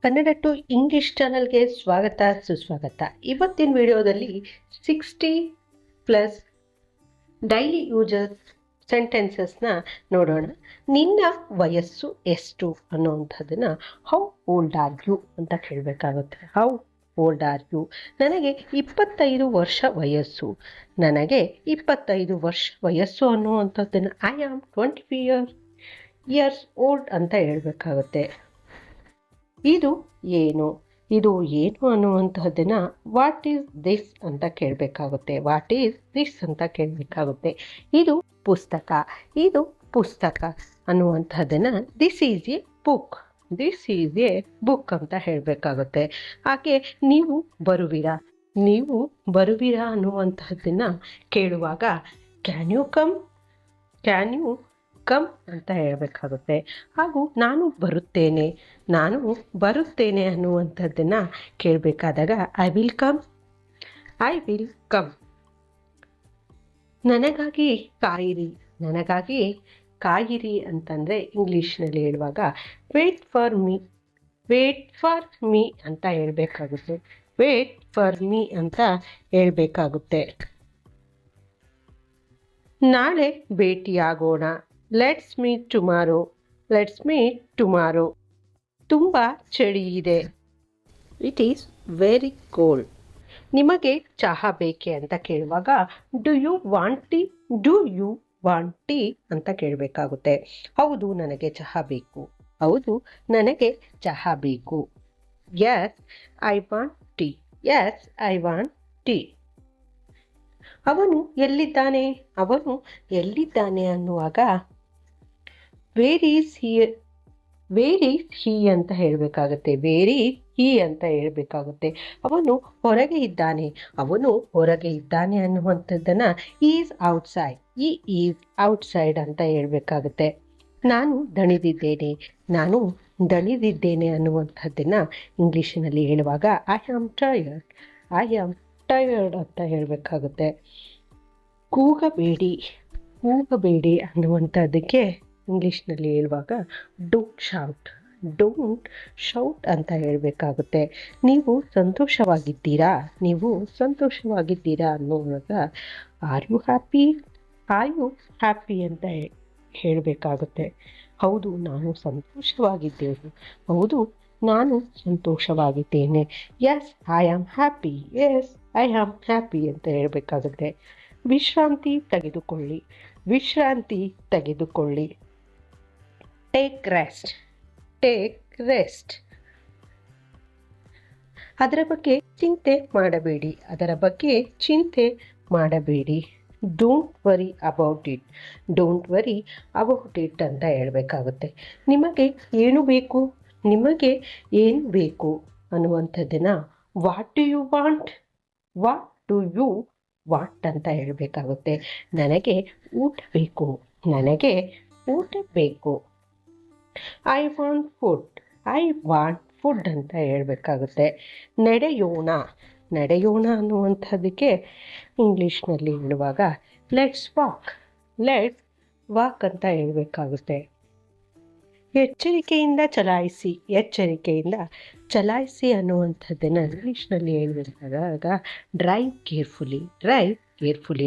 Kannada to English ಚಾನಲ್ಗೆ ಸ್ವಾಗತ ಸುಸ್ವಾಗತ. ಇವತ್ತಿನ ವಿಡಿಯೋದಲ್ಲಿ 60+ ಡೈಲಿ ಯೂಸರ್ ಸೆಂಟೆನ್ಸಸ್ನ ನೋಡೋಣ. ನಿನ್ನ ವಯಸ್ಸು ಎಷ್ಟು ಅನ್ನೋವಂಥದ್ದನ್ನು ಹೌ ಓಲ್ಡ್ ಆರ್ ಯು ಅಂತ ಕೇಳಬೇಕಾಗುತ್ತೆ. How old are you? ನನಗೆ 25 ವರ್ಷ ವಯಸ್ಸು. ನನಗೆ 25 ವರ್ಷ ವಯಸ್ಸು ಅನ್ನುವಂಥದ್ದನ್ನು ಐ ಆಮ್ 25 ಇಯರ್ಸ್ ಓಲ್ಡ್ ಅಂತ ಹೇಳಬೇಕಾಗುತ್ತೆ. ಇದು ಏನು ಅನ್ನುವಂತಹದ್ದನ್ನು ವಾಟ್ ಈಸ್ ದಿಸ್ ಅಂತ ಕೇಳಬೇಕಾಗುತ್ತೆ. ವಾಟ್ ಈಸ್ ದಿಸ್ ಅಂತ ಕೇಳಬೇಕಾಗುತ್ತೆ. ಇದು ಪುಸ್ತಕ ಅನ್ನುವಂಥದ್ದನ್ನು ದಿಸ್ ಈಸ್ ಎ ಬುಕ್ ಅಂತ ಹೇಳಬೇಕಾಗುತ್ತೆ. ಹಾಗೆ ನೀವು ಬರುವಿರಾ ಅನ್ನುವಂತಹದ್ದನ್ನು ಕೇಳುವಾಗ ಕ್ಯಾನ್ ಯು ಕಮ್ ಅಂತ ಹೇಳಬೇಕಾಗುತ್ತೆ. ಹಾಗೂ ನಾನು ಬರುತ್ತೇನೆ ಅನ್ನುವಂಥದ್ದನ್ನು ಕೇಳಬೇಕಾದಾಗ ಐ ವಿಲ್ ಕಮ್. ನನಗಾಗಿ ಕಾಯಿರಿ ಅಂತಂದರೆ ಇಂಗ್ಲೀಷ್ನಲ್ಲಿ ಹೇಳುವಾಗ ವೇಟ್ ಫಾರ್ ಮೀ ಅಂತ ಹೇಳಬೇಕಾಗುತ್ತೆ. ನಾಳೆ ಭೇಟಿಯಾಗೋಣ. Let's meet tomorrow. ತುಂಬ ಚಳಿ ಇದೆ. It is very cold. ನಿಮಗೆ ಚಹಾ ಬೇಕೆ ಅಂತ ಕೇಳುವಾಗ ಡು ಯು ವಾಂಟ್ ಟೀ ಅಂತ ಕೇಳಬೇಕಾಗುತ್ತೆ. ಹೌದು ನನಗೆ ಚಹಾ ಬೇಕು. Yes I want tea. ಅವನು ಎಲ್ಲಿದ್ದಾನೆ ಅನ್ನುವಾಗ ವೇರ್ ಈಸ್ ಹಿ ಅಂತ ಹೇಳಬೇಕಾಗುತ್ತೆ. ಅವನು ಹೊರಗೆ ಇದ್ದಾನೆ ಅನ್ನುವಂಥದ್ದನ್ನು ಈಸ್ ಔಟ್ಸೈಡ್ ಅಂತ ಹೇಳಬೇಕಾಗುತ್ತೆ. ನಾನು ದಣಿದಿದ್ದೇನೆ ಅನ್ನುವಂಥದ್ದನ್ನು ಇಂಗ್ಲೀಷಿನಲ್ಲಿ ಹೇಳುವಾಗ ಐ ಆಮ್ ಟಯರ್ಡ್ ಅಂತ ಹೇಳಬೇಕಾಗುತ್ತೆ. ಕೂಗಬೇಡಿ ಅನ್ನುವಂಥದ್ದಕ್ಕೆ ಇಂಗ್ಲೀಷ್ನಲ್ಲಿ ಹೇಳುವಾಗ ಡೋಂಟ್ ಶೌಟ್ ಅಂತ ಹೇಳಬೇಕಾಗುತ್ತೆ. ನೀವು ಸಂತೋಷವಾಗಿದ್ದೀರಾ ಅನ್ನುವಾಗ ಆರ್ ಯು ಹ್ಯಾಪಿ ಅಂತ ಹೇಳಬೇಕಾಗುತ್ತೆ. ಹೌದು ನಾನು ಸಂತೋಷವಾಗಿದ್ದೇನೆ. ಎಸ್ ಐ ಆಮ್ ಹ್ಯಾಪಿ ಅಂತ ಹೇಳಬೇಕಾಗುತ್ತೆ. ವಿಶ್ರಾಂತಿ ತೆಗೆದುಕೊಳ್ಳಿ. Take rest. ಅದರ ಬಗ್ಗೆ ಚಿಂತೆ ಮಾಡಬೇಡಿ. ಡೋಂಟ್ ವರಿ ಅಬೌಟ್ ಇಟ್ ಅಂತ ಹೇಳಬೇಕಾಗುತ್ತೆ. ನಿಮಗೆ ಏನು ಬೇಕು ಅನ್ನುವಂಥದ್ದನ್ನು ವಾಟ್ ಡು ಯು ವಾಂಟ್ ಅಂತ ಹೇಳಬೇಕಾಗುತ್ತೆ. ನನಗೆ ಊಟ ಬೇಕು. ಐ ವಾಂಟ್ ಫುಡ್ ಅಂತ ಹೇಳಬೇಕಾಗುತ್ತೆ. ನಡೆಯೋಣ ಅನ್ನುವಂಥದ್ದಕ್ಕೆ ಇಂಗ್ಲೀಷ್ನಲ್ಲಿ ಹೇಳುವಾಗ ಲೆಟ್ಸ್ ವಾಕ್ ಅಂತ ಹೇಳಬೇಕಾಗುತ್ತೆ. ಎಚ್ಚರಿಕೆಯಿಂದ ಚಲಾಯಿಸಿ ಅನ್ನುವಂಥದ್ದನ್ನು ಇಂಗ್ಲೀಷ್ನಲ್ಲಿ ಹೇಳಬೇಕಾದಾಗ ಡ್ರೈವ್ ಕೇರ್ಫುಲಿ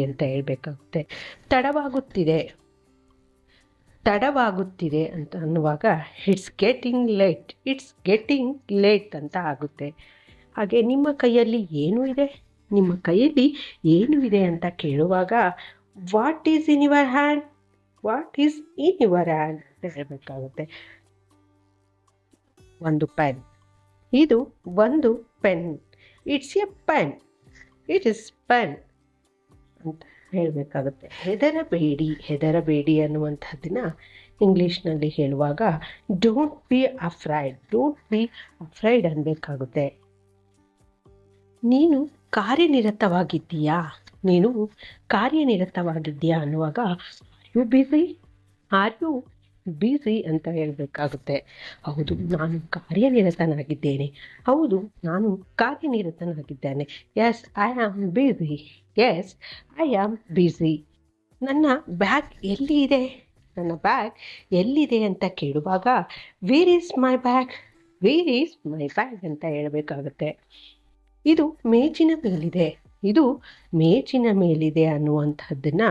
ಅಂತ ಹೇಳಬೇಕಾಗುತ್ತೆ. ತಡವಾಗುತ್ತಿದೆ ಅಂತ ಅನ್ನುವಾಗ ಇಟ್ಸ್ ಗೆಟಿಂಗ್ ಲೇಟ್ ಅಂತ ಆಗುತ್ತೆ. ಹಾಗೆ ನಿಮ್ಮ ಕೈಯಲ್ಲಿ ಏನು ಇದೆ ಅಂತ ಕೇಳುವಾಗ what is in your hand ಅಂತ ಹೇಳಬೇಕಾಗುತ್ತೆ. ಒಂದು ಪೆನ್. ಇದು ಒಂದು ಪೆನ್. ಇಟ್ ಇಸ್ ಪೆನ್ ಅಂತ ಹೇಳಬೇಕಾಗುತ್ತೆ. ಹೆದರಬೇಡಿ ಅನ್ನುವಂಥದ್ದನ್ನ ಇಂಗ್ಲೀಷ್ನಲ್ಲಿ ಹೇಳುವಾಗ ಡೋಂಟ್ ಬಿ ಅಫ್ರೈಡ್ ಅನ್ನಬೇಕಾಗುತ್ತೆ. ನೀನು ಕಾರ್ಯನಿರತವಾಗಿದ್ದೀಯಾ ಅನ್ನುವಾಗ ಆರ್ ಯು ಬಿಸಿ ಅಂತ ಹೇಳಬೇಕಾಗುತ್ತೆ. ಹೌದು ನಾನು ಕಾರ್ಯನಿರತನಾಗಿದ್ದೇನೆ. Yes I am busy. ನನ್ನ ಬ್ಯಾಗ್ ಎಲ್ಲಿದೆ ಅಂತ ಕೇಳುವಾಗ where is where is my bag ಅಂತ ಹೇಳಬೇಕಾಗುತ್ತೆ. ಇದು ಮೇಜಿನ ಮೇಲಿದೆ, ಇದು ಮೇಜಿನ ಮೇಲಿದೆ ಅನ್ನುವಂಥದ್ದನ್ನು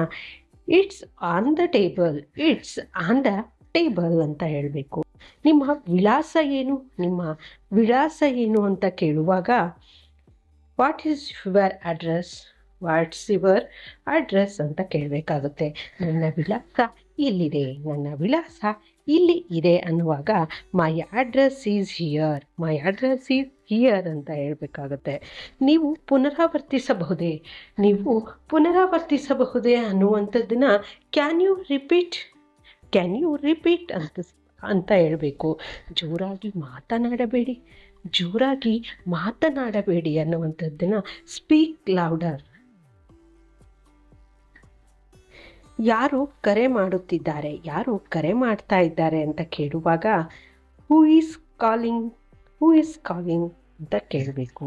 it's on the table, it's on the table ಅಂತ ಹೇಳಬೇಕು. ನಿಮ್ಮ ವಿಳಾಸ ಏನು, ನಿಮ್ಮ ವಿಳಾಸ ಏನು ಅಂತ ಕೇಳುವಾಗ what is your address, what's your address ಅಂತ ಕೇಳಬೇಕಾಗುತ್ತೆ. ನನ್ನ ವಿಳಾಸ ಇಲ್ಲಿದೆ, ನನ್ನ ವಿಳಾಸ ಇಲ್ಲಿ ಇದೆ ಅನ್ನುವಾಗ my address is here, my address is here ಅಂತ ಹೇಳಬೇಕಾಗುತ್ತೆ. ನೀವು ಪುನರಾವರ್ತಿಸಬಹುದೇ, ನೀವು ಪುನರಾವರ್ತಿಸಬಹುದೇ ಅನ್ನುವಂಥದ್ದನ್ನು can you repeat, can you repeat ಅಂತ ಹೇಳಬೇಕು. ಜೋರಾಗಿ ಮಾತನಾಡಬೇಡಿ, ಜೋರಾಗಿ ಮಾತನಾಡಬೇಡಿ ಅನ್ನುವಂಥದ್ದನ್ನು ಸ್ಪೀಕ್ ಲೌಡರ್. ಯಾರು ಕರೆ ಮಾಡುತ್ತಿದ್ದಾರೆ, ಯಾರು ಕರೆ ಮಾಡ್ತಾ ಇದ್ದಾರೆ ಅಂತ ಕೇಳುವಾಗ who is calling, who is calling ಅಂತ ಕೇಳಬೇಕು.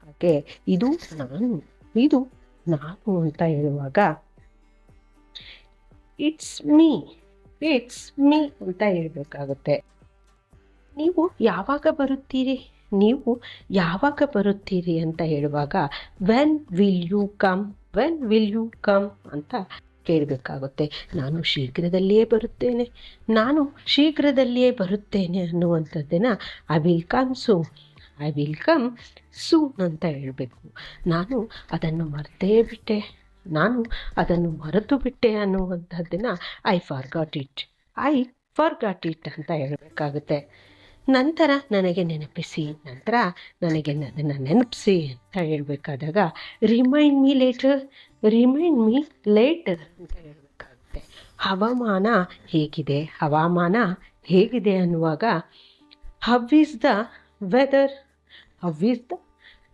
ಹಾಗೆ ಇದು ನಾನು, ಇದು ನಾನು ಅಂತ ಹೇಳುವಾಗ ಇಟ್ಸ್ ಮೀ, ಇಟ್ಸ್ ಮೀ ಅಂತ ಹೇಳಬೇಕಾಗುತ್ತೆ. ನೀವು ಯಾವಾಗ ಬರುತ್ತೀರಿ, ನೀವು ಯಾವಾಗ ಬರುತ್ತೀರಿ ಅಂತ ಹೇಳುವಾಗ when will you come, when will you come ಅಂತ ಕೇಳಬೇಕಾಗುತ್ತೆ. ನಾನು ಶೀಘ್ರದಲ್ಲಿಯೇ ಬರುತ್ತೇನೆ, ನಾನು ಶೀಘ್ರದಲ್ಲಿಯೇ ಬರುತ್ತೇನೆ ಅನ್ನುವಂಥದ್ದನ್ನು I will come soon, I will come soon ಅಂತ ಹೇಳಬೇಕು. ನಾನು ಅದನ್ನು ಮರೆತೇ ಬಿಟ್ಟೆ, ನಾನು ಅದನ್ನು ಮರೆತು ಬಿಟ್ಟೆ ಅನ್ನುವಂಥದ್ದನ್ನು I forgot it, I forgot it ಅಂತ ಹೇಳಬೇಕಾಗುತ್ತೆ. ನಂತರ ನನಗೆ ನೆನಪಿಸಿ, ನಂತರ ನನಗೆ ಅದನ್ನು ನೆನಪಿಸಿ ಅಂತ ಹೇಳಬೇಕಾದಾಗ remind me later, remind me later ಅಂತ ಹೇಳಬೇಕಾಗುತ್ತೆ. ಹವಾಮಾನ ಹೇಗಿದೆ, ಹವಾಮಾನ ಹೇಗಿದೆ ಅನ್ನುವಾಗ how is the weather, how is the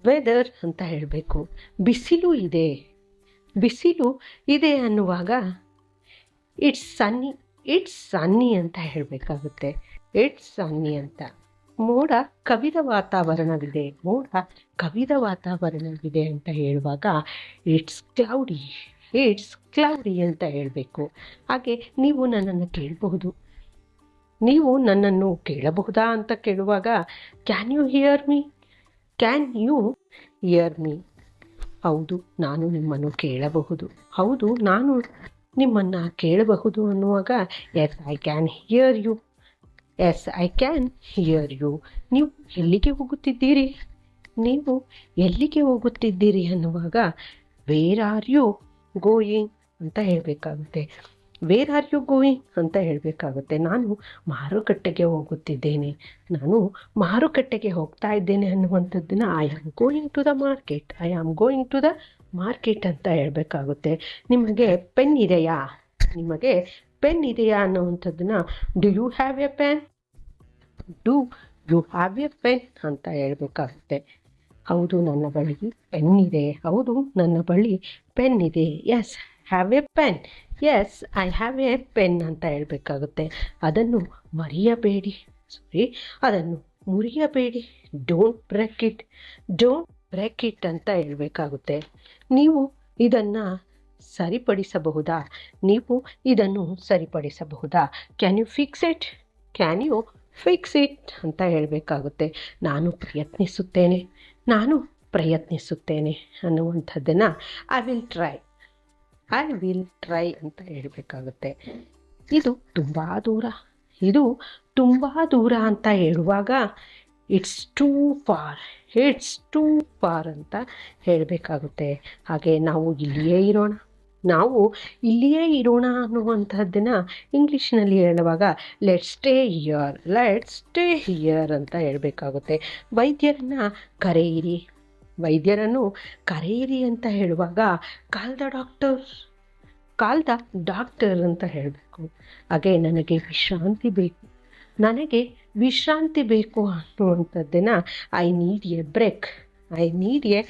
weather ಅಂತ ಹೇಳಬೇಕು. ಬಿಸಿಲು ಇದೆ, ಬಿಸಿಲು ಇದೆ ಅನ್ನುವಾಗ ಇಟ್ಸ್ ಸನ್ನಿ, ಇಟ್ಸ್ ಸನ್ನಿ ಅಂತ ಹೇಳಬೇಕಾಗುತ್ತೆ, ಇಟ್ಸ್ ಸನ್ನಿ ಅಂತ. ಮೋಡ ಕವಿದ ವಾತಾವರಣವಿದೆ, ಮೋಡ ಕವಿದ ವಾತಾವರಣವಿದೆ ಅಂತ ಹೇಳುವಾಗ ಇಟ್ಸ್ ಕ್ಲೌಡಿ, ಇಟ್ಸ್ ಕ್ಲೌಡಿ ಅಂತ ಹೇಳಬೇಕು. ಹಾಗೆ ನೀವು ನನ್ನನ್ನು ಕೇಳಬಹುದು, ನೀವು ನನ್ನನ್ನು ಕೇಳಬಹುದಾ ಅಂತ ಕೇಳುವಾಗ can you hear me, can you hear me. ಹೌದು ನಾನು ನಿಮ್ಮನ್ನು ಕೇಳಬಹುದು, ಹೌದು ನಾನು ನಿಮ್ಮನ್ನು ಕೇಳಬಹುದು ಅನ್ನುವಾಗ yes I can hear you, yes I can hear you. ನೀವು ಎಲ್ಲಿಗೆ ಹೋಗುತ್ತಿದ್ದೀರಿ, ನೀವು ಎಲ್ಲಿಗೆ ಹೋಗುತ್ತಿದ್ದೀರಿ ಅನ್ನುವಾಗ ವೇರ್ ಆರ್ ಯು ಗೋಯಿಂಗ್ ಅಂತ ಹೇಳಬೇಕಾಗುತ್ತೆ, ವೇರ್ ಆರ್ ಯು ಗೋಯಿಂಗ್ ಅಂತ ಹೇಳಬೇಕಾಗುತ್ತೆ. ನಾನು ಮಾರುಕಟ್ಟೆಗೆ ಹೋಗುತ್ತಿದ್ದೇನೆ, ನಾನು ಮಾರುಕಟ್ಟೆಗೆ ಹೋಗ್ತಾ ಇದ್ದೇನೆ ಅನ್ನುವಂಥದ್ದನ್ನು I am going to the market, I am going to the market ಅಂತ ಹೇಳಬೇಕಾಗುತ್ತೆ. ನಿಮಗೆ ಪೆನ್ ಇದೆಯಾ, ನಿಮಗೆ ಪೆನ್ ಇದೆಯಾ ಅನ್ನುವಂಥದ್ದನ್ನು do you have a pen, do you have a pen ಅಂತ ಹೇಳಬೇಕಾಗುತ್ತೆ. ಹೌದು ನನ್ನ ಬಳಿ ಪೆನ್ ಇದೆ, ಹೌದು ನನ್ನ ಬಳಿ ಪೆನ್ ಇದೆ, yes have a pen, yes I have a pen ಅಂತ ಹೇಳಬೇಕಾಗುತ್ತೆ. ಅದನ್ನು ಮರೆಯಬೇಡಿ, ಅದನ್ನು ಮುರಿಯಬೇಡಿ, don't break it, don't break it ಅಂತ ಹೇಳಬೇಕಾಗುತ್ತೆ. ನೀವು ಇದನ್ನು ಸರಿಪಡಿಸಬಹುದಾ, ನೀವು ಇದನ್ನು ಸರಿಪಡಿಸಬಹುದಾ, can you fix it, can you fix it ಅಂತ ಹೇಳಬೇಕಾಗುತ್ತೆ. ನಾನು ಪ್ರಯತ್ನಿಸುತ್ತೇನೆ, ನಾನು ಪ್ರಯತ್ನಿಸುತ್ತೇನೆ ಅನ್ನುವಂಥದ್ದನ್ನು I will try, I will try ಅಂತ ಹೇಳಬೇಕಾಗುತ್ತೆ. ಇದು ತುಂಬ ದೂರ, ಇದು ತುಂಬ ದೂರ ಅಂತ ಹೇಳುವಾಗ it's two for, it's two for ಅಂತ ಹೇಳಬೇಕಾಗುತ್ತೆ. ಹಾಗೆ ನಾವು ಇಲ್ಲಿಯೇ ಇರೋಣ, ನಾವು ಇಲ್ಲಿಯೇ ಇರೋಣ ಅನ್ನುವಂಥದ್ದನ್ನು ಇಂಗ್ಲೀಷ್ನಲ್ಲಿ ಹೇಳುವಾಗ let's stay here, let's stay here ಅಂತ ಹೇಳಬೇಕಾಗುತ್ತೆ. ವೈದ್ಯರನ್ನು ಕರೆಯಿರಿ, ವೈದ್ಯರನ್ನು ಕರೆಯಿರಿ ಅಂತ ಹೇಳುವಾಗ call the doctor, call the doctor ಅಂತ ಹೇಳಬೇಕು. ಹಾಗೆ ನನಗೆ ವಿಶ್ರಾಂತಿ ಬೇಕು, ನನಗೆ ವಿಶ್ರಾಂತಿ ಬೇಕು ಅನ್ನುವಂಥದ್ದನ್ನು I need a break, I need a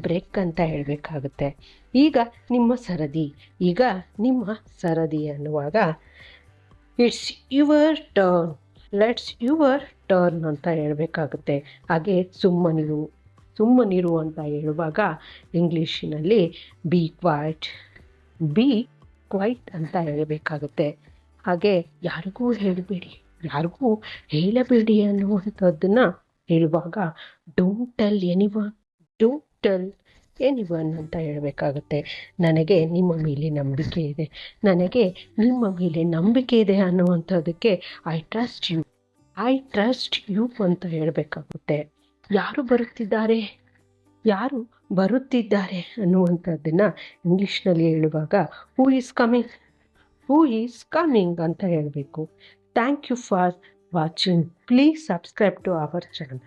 break ಅಂತ ಹೇಳಬೇಕಾಗುತ್ತೆ. ಈಗ ನಿಮ್ಮ ಸರದಿ, ಈಗ ನಿಮ್ಮ ಸರದಿ ಅನ್ನುವಾಗ it's your turn, let's your turn ಅಂತ ಹೇಳಬೇಕಾಗುತ್ತೆ. ಹಾಗೆ ಸುಮ್ಮನಿರು, ಸುಮ್ಮನಿರು ಅಂತ ಹೇಳುವಾಗ ಇಂಗ್ಲೀಷಿನಲ್ಲಿ ಬಿ ಕ್ವೈಟ್, ಬಿ ಕ್ವೈಟ್ ಅಂತ ಹೇಳಬೇಕಾಗುತ್ತೆ. ಹಾಗೆ ಯಾರಿಗೂ ಹೇಳಬೇಡಿ, ಯಾರಿಗೂ ಹೇಳಬೇಡಿ ಅನ್ನುವಂಥದ್ದನ್ನು ಹೇಳುವಾಗ don't tell anyone, don't tell anyone ಅಂತ ಹೇಳಬೇಕಾಗುತ್ತೆ. ನನಗೆ ನಿಮ್ಮ ಮೇಲೆ ನಂಬಿಕೆ ಇದೆ, ನನಗೆ ನಿಮ್ಮ ಮೇಲೆ ನಂಬಿಕೆ ಇದೆ ಅನ್ನುವಂಥದ್ದಕ್ಕೆ I trust you, I trust you ಅಂತ ಹೇಳಬೇಕಾಗುತ್ತೆ. ಯಾರು ಬರುತ್ತಿದ್ದಾರೆ, ಯಾರು ಬರುತ್ತಿದ್ದಾರೆ ಅನ್ನುವಂಥದ್ದನ್ನು ಇಂಗ್ಲೀಷ್ನಲ್ಲಿ ಹೇಳುವಾಗ who is coming, who is coming ಅಂತ ಹೇಳಬೇಕು. Thank you for watching. Please subscribe to our channel.